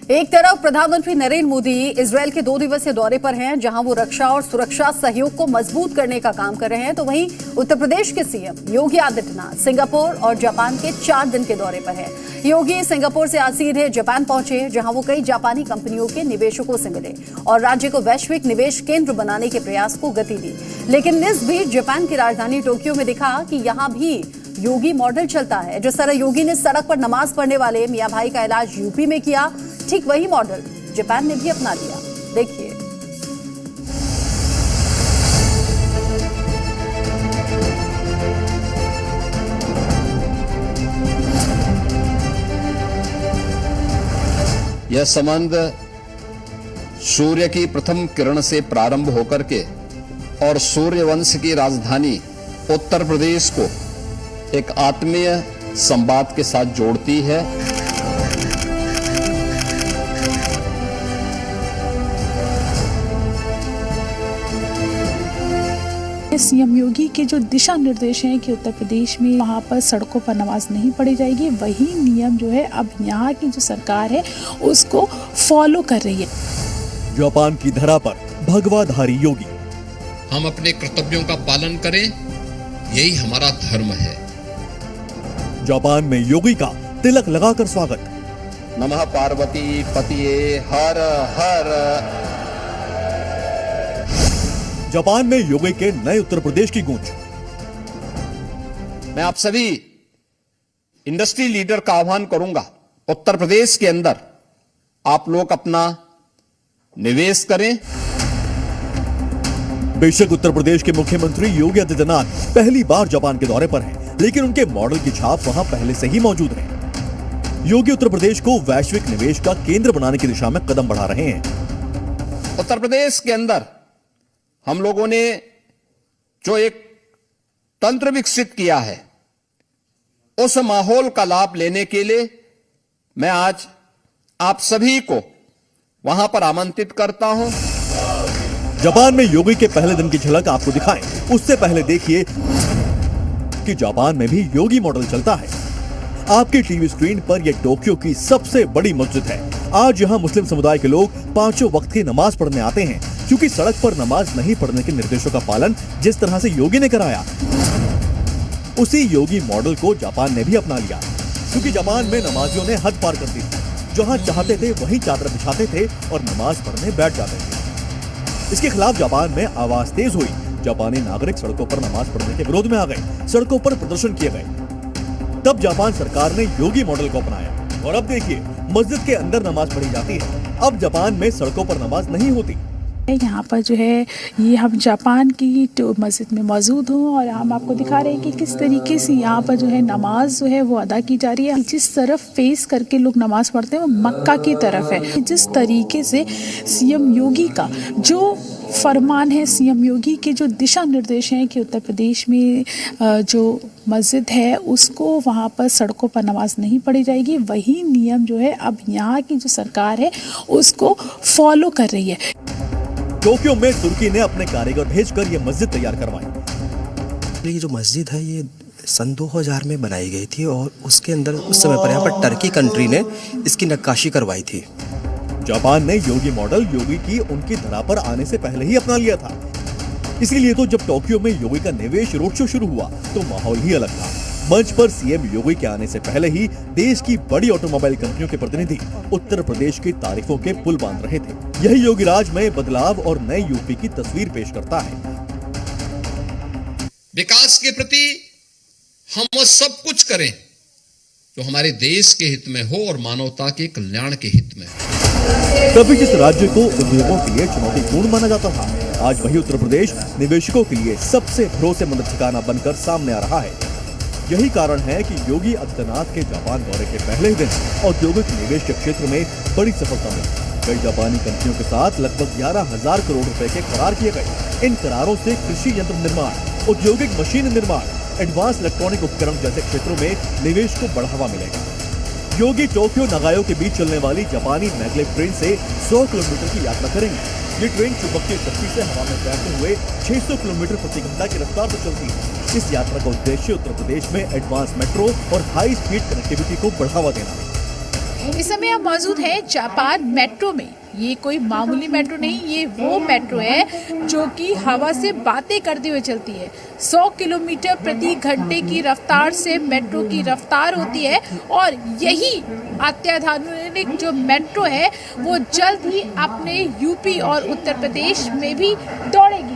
एक तरफ प्रधानमंत्री नरेंद्र मोदी इजरायल के 2 दिवसीय दौरे पर हैं, जहां वो रक्षा और सुरक्षा सहयोग को मजबूत करने का काम कर रहे हैं, तो वहीं उत्तर प्रदेश के सीएम योगी आदित्यनाथ सिंगापुर और जापान के 4 दिन के दौरे पर हैं। योगी सिंगापुर से आज सीधे जापान पहुंचे, जहां वो कई जापानी कंपनियों के निवेशकों से मिले और राज्य को वैश्विक निवेश केंद्र बनाने के प्रयास को गति दी। लेकिन इस बीच जापान की राजधानी टोक्यो में दिखा कि यहां भी योगी मॉडल चलता है। जिस तरह योगी ने सड़क पर नमाज पढ़ने वाले मियां भाई का इलाज यूपी में किया, ठीक वही मॉडल जापान ने भी अपना लिया। देखिए। यह संबंध सूर्य की प्रथम किरण से प्रारंभ होकर के और सूर्यवंश की राजधानी उत्तर प्रदेश को एक आत्मीय संवाद के साथ जोड़ती है। सीएम योगी के जो दिशा निर्देश हैं कि उत्तर प्रदेश में वहाँ पर सड़कों पर नमाज नहीं पढ़ी जाएगी, वही नियम जो है अब यहाँ की जो सरकार है उसको फॉलो कर रही है। जापान की धरा पर भगवाधारी योगी। हम अपने कर्तव्यों का पालन करें, यही हमारा धर्म है। जापान में योगी का तिलक लगाकर स्वागत। नमः पार्वती पतिये हर हर। जापान में योगी के नए उत्तर प्रदेश की गूंज। मैं आप सभी इंडस्ट्री लीडर का आह्वान करूंगा, उत्तर प्रदेश के अंदर आप लोग अपना निवेश करें। बेशक उत्तर प्रदेश के मुख्यमंत्री योगी आदित्यनाथ पहली बार जापान के दौरे पर हैं, लेकिन उनके मॉडल की छाप वहां पहले से ही मौजूद है। योगी उत्तर प्रदेश को वैश्विक निवेश का केंद्र बनाने की दिशा में कदम बढ़ा रहे हैं। उत्तर प्रदेश के अंदर हम लोगों ने जो एक तंत्र विकसित किया है, उस माहौल का लाभ लेने के लिए मैं आज आप सभी को वहां पर आमंत्रित करता हूं। जापान में योगी के पहले दिन की झलक आपको दिखाएं, उससे पहले देखिए कि जापान में भी योगी मॉडल चलता है। आपकी टीवी स्क्रीन पर यह टोक्यो की सबसे बड़ी मस्जिद है। आज यहाँ मुस्लिम समुदाय के लोग 5 वक्त की नमाज पढ़ने आते हैं, क्योंकि सड़क पर नमाज नहीं पढ़ने के निर्देशों का पालन जिस तरह से योगी ने कराया, उसी योगी मॉडल को जापान ने भी अपना लिया। क्योंकि जापान में नमाजियों ने हद पार कर दी थी, जहां चाहते थे वहीं चादर बिछाते थे और नमाज पढ़ने बैठ जाते थे। इसके खिलाफ जापान में आवाज तेज हुई। जापानी नागरिक सड़कों पर नमाज पढ़ने के विरोध में आ गए, सड़कों पर प्रदर्शन किए गए। तब जापान सरकार ने योगी मॉडल को अपनाया और अब देखिए मस्जिद के अंदर नमाज पढ़ी जाती है। अब जापान में सड़कों पर नमाज नहीं होती। यहाँ पर जो है ये हम जापान की मस्जिद में मौजूद हूँ और हम आपको दिखा रहे हैं कि किस तरीके से यहाँ पर जो है नमाज जो है वो अदा की जा रही है। जिस तरफ फेस करके लोग नमाज पढ़ते हैं वो मक्का की तरफ है। जिस तरीके से सीएम योगी का जो फरमान है, सीएम योगी के जो दिशा निर्देश हैं कि उत्तर प्रदेश में जो मस्जिद है उसको वहाँ पर सड़कों पर नमाज नहीं पढ़ी जाएगी, वही नियम जो है अब यहाँ की जो सरकार है उसको फॉलो कर रही है। टोक्यो में तुर्की ने अपने कारीगर भेजकर यह मस्जिद तैयार करवाई। ये जो मस्जिद है ये सन 2000 में बनाई गई थी और उसके अंदर उस समय पर यहाँ पर टर्की कंट्री ने इसकी नक्काशी करवाई थी। जापान ने योगी मॉडल योगी की उनकी धरा पर आने से पहले ही अपना लिया था। इसीलिए तो जब टोक्यो में योगी का निवेश रोड शो शुरू हुआ तो माहौल ही अलग था। मंच पर सीएम योगी के आने से पहले ही देश की बड़ी ऑटोमोबाइल कंपनियों के प्रतिनिधि उत्तर प्रदेश की तारीफों के पुल बांध रहे थे। यही योगी राज में बदलाव और नए यूपी की तस्वीर पेश करता है। विकास के प्रति हम वो सब कुछ करें जो हमारे देश के हित में हो और मानवता के कल्याण के हित में हो। कभी जिस राज्य को उद्योगों के लिए चुनौतीपूर्ण माना जाता था, आज वही उत्तर प्रदेश निवेशकों के लिए सबसे भरोसेमंद ठिकाना बनकर सामने आ रहा है। यही कारण है कि योगी आदित्यनाथ के जापान दौरे के पहले ही दिन औद्योगिक निवेश के क्षेत्र में बड़ी सफलता मिली। कई जापानी कंपनियों के साथ लगभग 11,000 करोड़ रुपए के करार किए गए। इन करारों से कृषि यंत्र निर्माण, औद्योगिक मशीन निर्माण, एडवांस इलेक्ट्रॉनिक उपकरण जैसे क्षेत्रों में निवेश को बढ़ावा मिलेगा। योगी टोक्यो नगायो के बीच चलने वाली जापानी मैग्लेव ट्रेन से 100 किलोमीटर की यात्रा करेंगे। ये ट्रेन चुंबकीय शक्ति से हवा में तैरते हुए 600 किलोमीटर प्रति घंटा की रफ्तार पर चलती है। इस यात्रा का उद्देश्य उत्तर प्रदेश में एडवांस मेट्रो और हाई स्पीड कनेक्टिविटी को बढ़ावा देना है। इस समय हम मौजूद हैं जापान मेट्रो में। ये कोई मामूली मेट्रो नहीं, ये वो मेट्रो है जो कि हवा से बातें करते हुए चलती है। 100 किलोमीटर प्रति घंटे की रफ्तार से मेट्रो की रफ्तार होती है और यही अत्याधुनिक जो मेट्रो है वो जल्द ही अपने यूपी और उत्तर प्रदेश में भी दौड़ेगी।